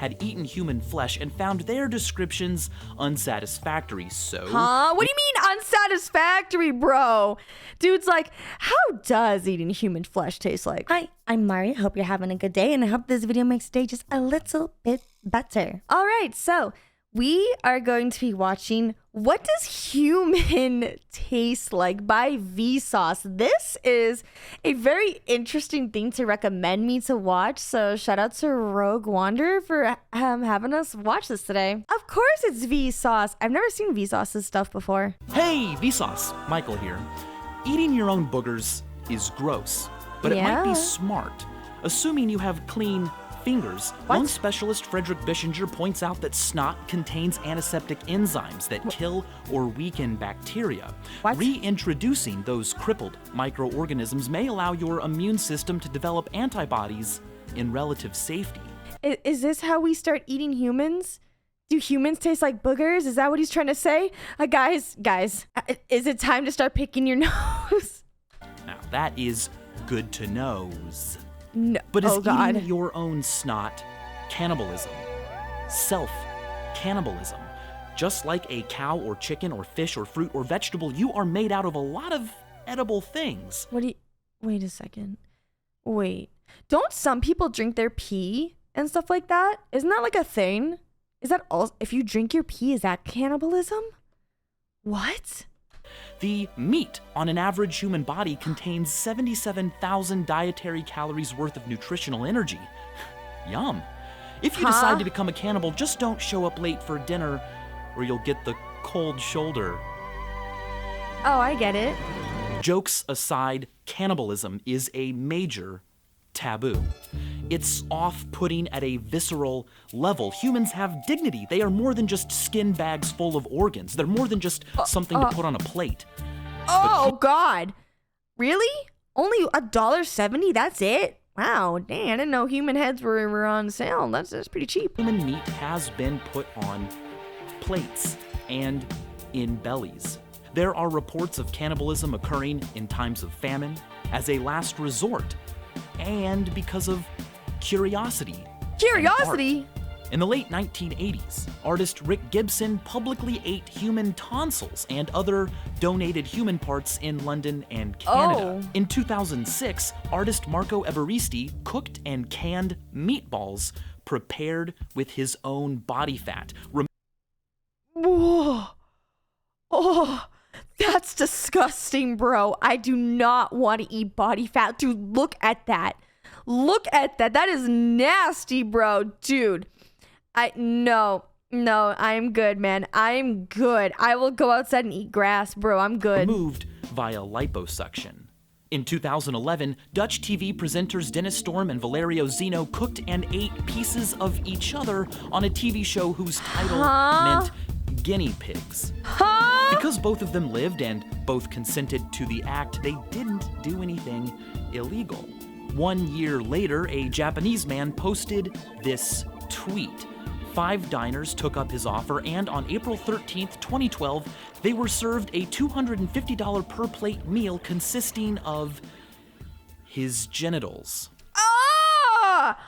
had eaten human flesh and found their descriptions unsatisfactory. So, Huh? What do you mean unsatisfactory, bro? Dude's like, how does eating human flesh taste like? Hi, I'm Mari. Hope you're having a good day, and I hope this video makes today just a little bit better. All right, so we are going to be watching What Does Human Taste Like by Vsauce. This is a very interesting thing to recommend me to watch, so shout out to Rogue Wanderer for having us watch this today. Of course it's Vsauce. I've never seen Vsauce's stuff before. Hey, Vsauce, Michael here. Eating your own boogers is gross, but it might Yeah. be smart, assuming you have clean fingers. Lung specialist Frederick Bischinger points out that snot contains antiseptic enzymes that kill or weaken bacteria. What? Reintroducing those crippled microorganisms may allow your immune system to develop antibodies in relative safety. Is this how we start eating humans? Do humans taste like boogers? Is that what he's trying to say? Guys, is it time to start picking your nose? Now, that is good to knows. No. But is Oh, God. eating your own snot cannibalism? Self-cannibalism. Just like a cow or chicken or fish or fruit or vegetable, you are made out of a lot of edible things. Wait a second. Wait. Don't some people drink their pee and stuff like that? Isn't that like a thing? Is that all? If you drink your pee, is that cannibalism? What? The meat on an average human body contains 77,000 dietary calories worth of nutritional energy. Yum. If you decide to become a cannibal, just don't show up late for dinner or you'll get the cold shoulder. Oh, I get it. Jokes aside, cannibalism is a major taboo. It's off-putting at a visceral level. Humans have dignity. They are more than just skin bags full of organs. They're more than just something to put on a plate. Oh, God. Really? Only $1.70? That's it? Wow, dang, I didn't know human heads were on sale. That's pretty cheap. Human meat has been put on plates and in bellies. There are reports of cannibalism occurring in times of famine, as a last resort, and because of curiosity. Curiosity? In the late 1980s, artist Rick Gibson publicly ate human tonsils and other donated human parts in London and Canada. Oh. In 2006, artist Marco Evaristi cooked and canned meatballs prepared with his own body fat. Whoa. Oh, that's disgusting, bro. I do not want to eat body fat. Dude, look at that. Look at that. That is nasty, bro. Dude, no, I'm good, man. I'm good. I will go outside and eat grass, bro. I'm good. Removed via liposuction. In 2011, Dutch TV presenters Dennis Storm and Valerio Zeno cooked and ate pieces of each other on a TV show whose title meant guinea pigs. Because both of them lived and both consented to the act, they didn't do anything illegal. 1 year later, a Japanese man posted this tweet. 5 diners took up his offer, and on April 13th, 2012, they were served a $250 per plate meal consisting of his genitals. Ah!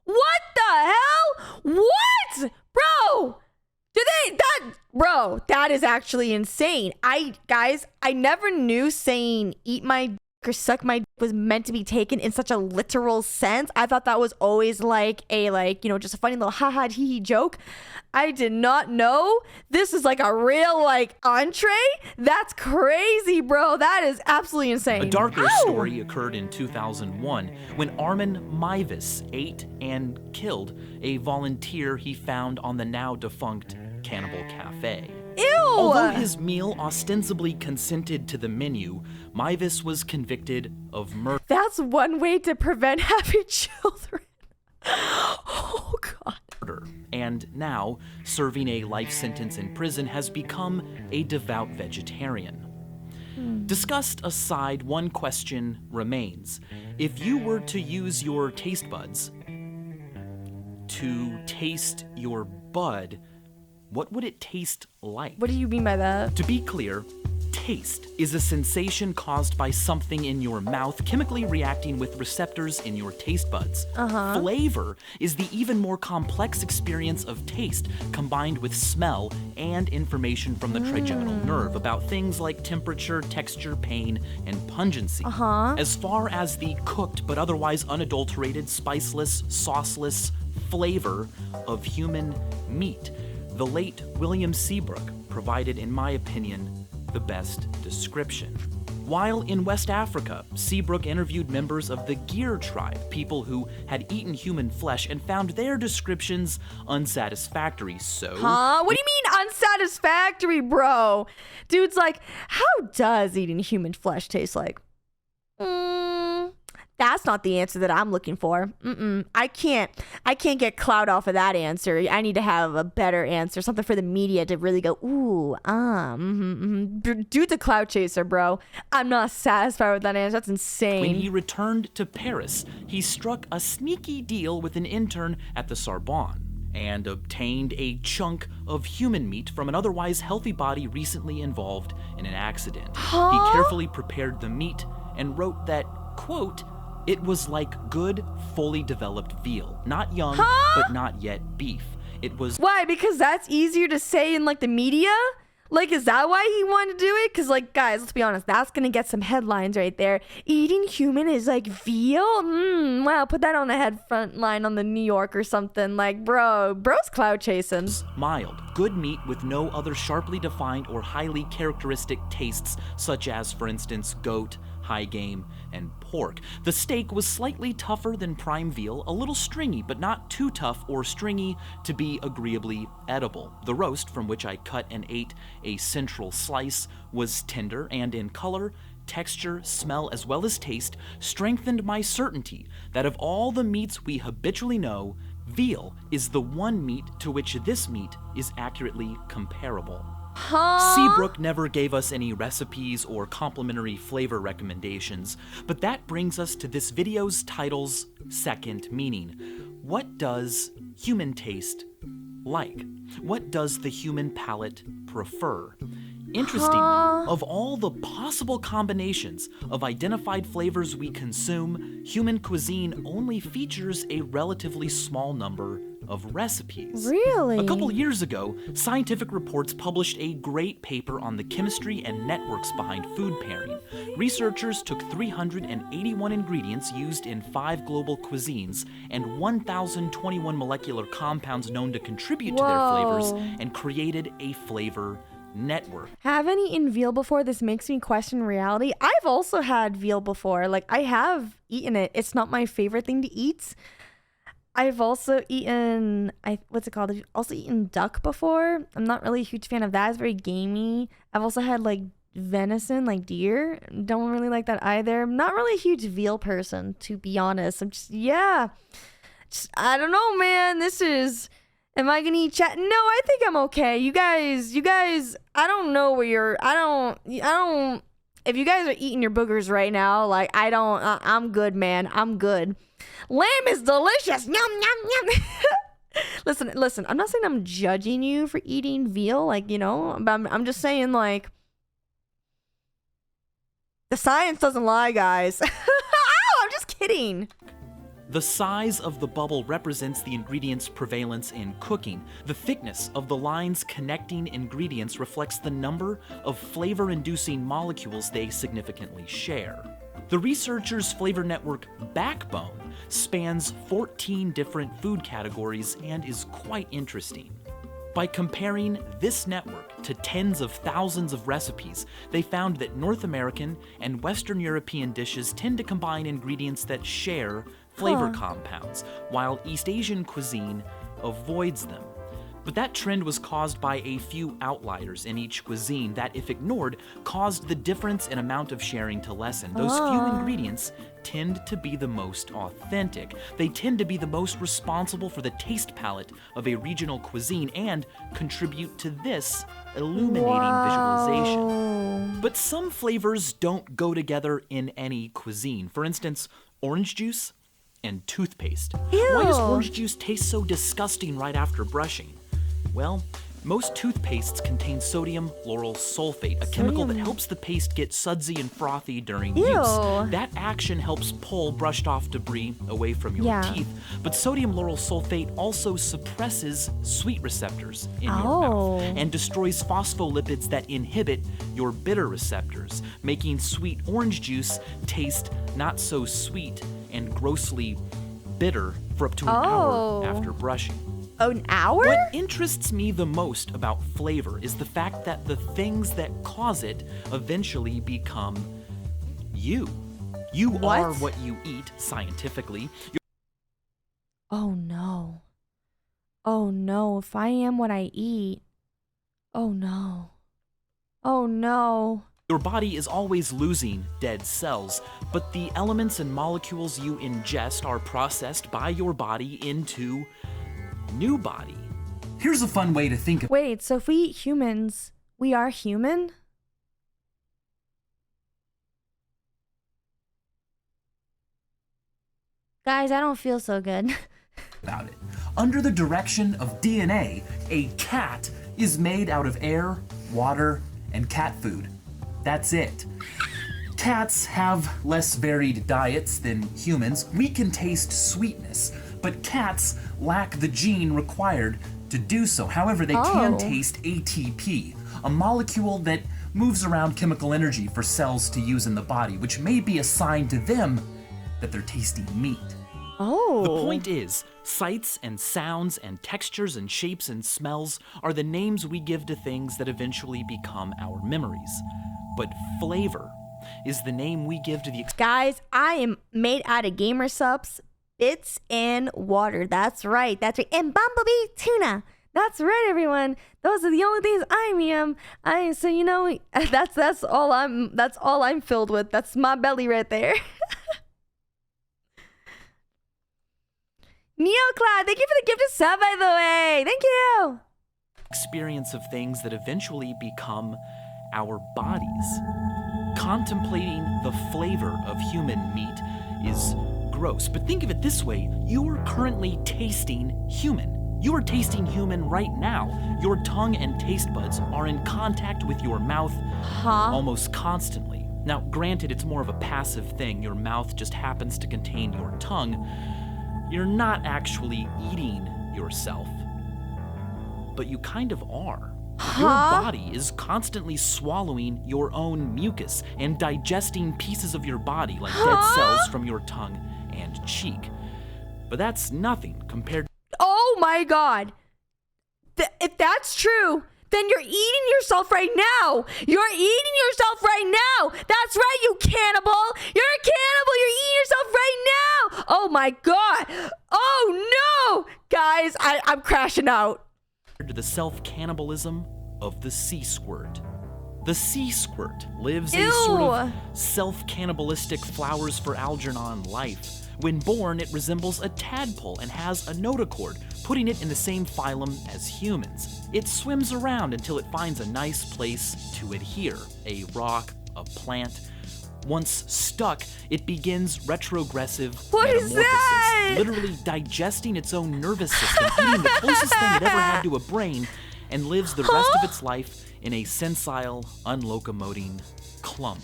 What the hell? What? Bro! Bro, that is actually insane. Guys, I never knew saying eat my dick or suck my dick was meant to be taken in such a literal sense. I thought that was always like a, just a funny little ha-ha hee-hee joke. I did not know this is like a real, entree. That's crazy, bro. That is absolutely insane. A darker Ow! story occurred in 2001 when Armin Maivis ate and killed a volunteer he found on the now defunct Cannibal Cafe. Ew! Although his meal ostensibly consented to the menu, Maivis was convicted of murder. That's one way to prevent having children. Oh, God. And now, serving a life sentence in prison, has become a devout vegetarian. Disgust aside, one question remains. If you were to use your taste buds to taste your bud, what would it taste like? What do you mean by that? To be clear, Taste is a sensation caused by something in your mouth chemically reacting with receptors in your taste buds. Flavor is the even more complex experience of taste combined with smell and information from the trigeminal nerve about things like temperature, texture, pain, and pungency. As far as the cooked but otherwise unadulterated, spiceless, sauceless flavor of human meat, the late William Seabrook provided, in my opinion, the best description. While in West Africa, Seabrook interviewed members of the Gyr tribe, people who had eaten human flesh, and found their descriptions unsatisfactory. So, What do you mean unsatisfactory, bro? Dude's like, how does eating human flesh taste like? That's not the answer that I'm looking for. I can't get clout off of that answer. I need to have a better answer, something for the media to really go, ooh, Dude's a clout chaser, bro. I'm not satisfied with that answer. That's insane. when he returned to Paris, he struck a sneaky deal with an intern at the Sorbonne and obtained a chunk of human meat from an otherwise healthy body recently involved in an accident. He carefully prepared the meat and wrote that, quote, "It was like good, fully developed veal. Not young, but not yet beef. It was..." Why? Because that's easier to say in like the media? Like, is that why he wanted to do it? Because, like, guys, let's be honest, that's gonna get some headlines right there. Eating human is like veal? Wow, put that on the headfront line on the New York or something. Like, bro's cloud chasing. mild, good meat with no other sharply defined or highly characteristic tastes, such as, for instance, goat, high game, and pork. The steak was slightly tougher than prime veal, a little stringy, but not too tough or stringy to be agreeably edible. The roast, from which I cut and ate a central slice, was tender and in color, texture, smell, as well as taste, strengthened my certainty that of all the meats we habitually know, veal is the one meat to which this meat is accurately comparable. Seabrook never gave us any recipes or complimentary flavor recommendations, but that brings us to this video's title's second meaning. What does human taste like? What does the human palate prefer? Interestingly, of all the possible combinations of identified flavors we consume, human cuisine only features a relatively small number of recipes. Really? A couple years ago, Scientific Reports published a great paper on the chemistry and networks behind food pairing. Researchers took 381 ingredients used in 5 global cuisines and 1,021 molecular compounds known to contribute to their flavors and created a flavor network. Haven't eaten veal before. This makes me question reality. I've also had veal before. Like, I have eaten it. It's not my favorite thing to eat. I've also eaten, what's it called? I've also eaten duck before. I'm not really a huge fan of that. It's very gamey. I've also had like venison, like deer. Don't really like that either. I'm not really a huge veal person, to be honest. I don't know, man. Am I gonna eat chat? No, I think I'm okay. You guys, I don't know where you're, if you guys are eating your boogers right now, like, I'm good, man. I'm good. Lamb is delicious. Yum, yum, yum. Listen, I'm not saying I'm judging you for eating veal, like, you know, but I'm just saying, like, the science doesn't lie, guys. Ow, I'm just kidding. The size of the bubble represents the ingredient's prevalence in cooking. The thickness of the lines connecting ingredients reflects the number of flavor-inducing molecules they significantly share. The researchers' flavor network backbone spans 14 different food categories and is quite interesting. By comparing this network to tens of thousands of recipes, they found that North American and Western European dishes tend to combine ingredients that share flavor compounds, while East Asian cuisine avoids them. But that trend was caused by a few outliers in each cuisine that, if ignored, caused the difference in amount of sharing to lessen. Those few ingredients tend to be the most authentic. They tend to be the most responsible for the taste palette of a regional cuisine and contribute to this illuminating visualization. But some flavors don't go together in any cuisine. For instance, orange juice and toothpaste. Ew. Why does orange juice taste so disgusting right after brushing? Well, Most toothpastes contain sodium lauryl sulfate, a chemical that helps the paste get sudsy and frothy during use. That action helps pull brushed off debris away from your teeth, but sodium lauryl sulfate also suppresses sweet receptors in your mouth and destroys phospholipids that inhibit your bitter receptors, making sweet orange juice taste not so sweet and grossly bitter for up to an hour after brushing. An hour? What interests me the most about flavor is the fact that the things that cause it eventually become you. You are what you eat, scientifically. Oh no. Oh no, if I am what I eat. Oh no. Oh no. Your body is always losing dead cells, but the elements and molecules you ingest are processed by your body into new body. Here's a fun way to think of Wait, so if we eat humans, we are human? Guys, I don't feel so good. about it. Under the direction of DNA, a cat is made out of air, water, and cat food. That's it. Cats have less varied diets than humans. We can taste sweetness, but cats lack the gene required to do so. However, they can taste ATP, a molecule that moves around chemical energy for cells to use in the body, which may be a sign to them that they're tasting meat. The point is, sights and sounds and textures and shapes and smells are the names we give to things that eventually become our memories. But flavor is the name we give to the Guys, I am made out of gamer subs, bits, and water. That's right. That's right. And bumblebee tuna. That's right, everyone. Those are the only things I am. So you know, that's all I'm filled with. That's my belly right there. NeoCloud, thank you for the gift of sub, by the way. Thank you. experience of things that eventually become our bodies. Contemplating the flavor of human meat is gross, but think of it this way: you are currently tasting human. You are tasting human right now. Your tongue and taste buds are in contact with your mouth almost constantly. Now, granted, it's more of a passive thing. Your mouth just happens to contain your tongue. You're not actually eating yourself, but you kind of are. Your body is constantly swallowing your own mucus and digesting pieces of your body like dead cells from your tongue and cheek. But that's nothing compared. Oh my god. If that's true, then you're eating yourself right now. You're eating yourself right now. That's right, you cannibal. You're a cannibal. You're eating yourself right now. Oh my god. Oh no. Guys, I'm crashing out. To the self-cannibalism of the sea squirt. The sea squirt lives a sort of self-cannibalistic flowers for Algernon life. When born, it resembles a tadpole and has a notochord, putting it in the same phylum as humans. It swims around until it finds a nice place to adhere, a rock, a plant. Once stuck, it begins retrogressive metamorphosis, literally digesting its own nervous system, eating the closest thing it ever had to a brain, and lives the rest of its life in a sensile, unlocomoting clump.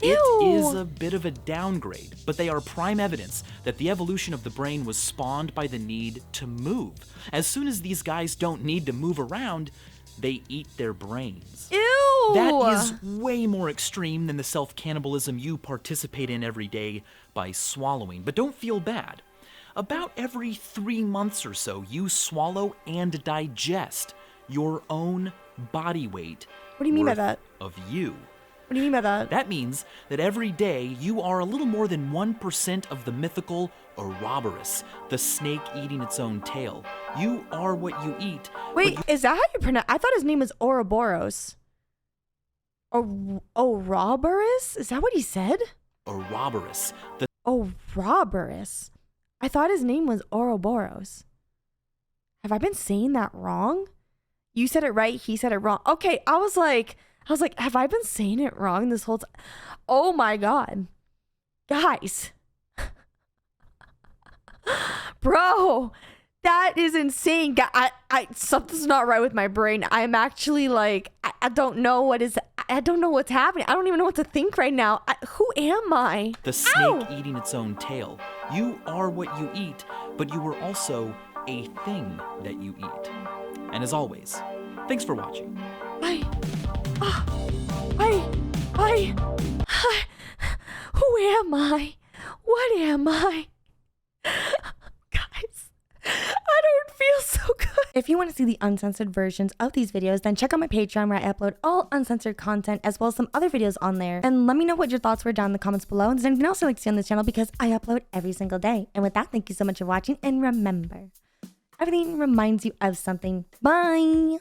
It is a bit of a downgrade, but they are prime evidence that the evolution of the brain was spawned by the need to move. As soon as these guys don't need to move around, they eat their brains. That is way more extreme than the self-cannibalism you participate in every day by swallowing. But don't feel bad. About every 3 months or so, you swallow and digest your own body weight. What do you mean by that? Of you. What do you mean by that? That means that every day you are a little more than 1% of the mythical Ouroboros, the snake eating its own tail. You are what you eat. Wait, is that how you pronounce? I thought his name was Ouroboros. Ouroboros? Is that what he said? Ouroboros. Ouroboros. I thought his name was Ouroboros. Have I been saying that wrong? You said it right, he said it wrong. Okay, I was like, have I been saying it wrong this whole time? Oh my god. Guys. Bro, That is insane. Something's not right with my brain. I'm actually like, I don't know what's happening. I don't even know what to think right now. Who am I? The snake eating its own tail. You are what you eat, but you are also a thing that you eat. And as always, thanks for watching. Who am I? What am I? Guys, I don't feel so good. If you want to see the uncensored versions of these videos, then check out my Patreon where I upload all uncensored content as well as some other videos on there. And let me know what your thoughts were down in the comments below. And there's anything else you'd like to see on this channel because I upload every single day. And with that, thank you so much for watching. And remember, everything reminds you of something. Bye!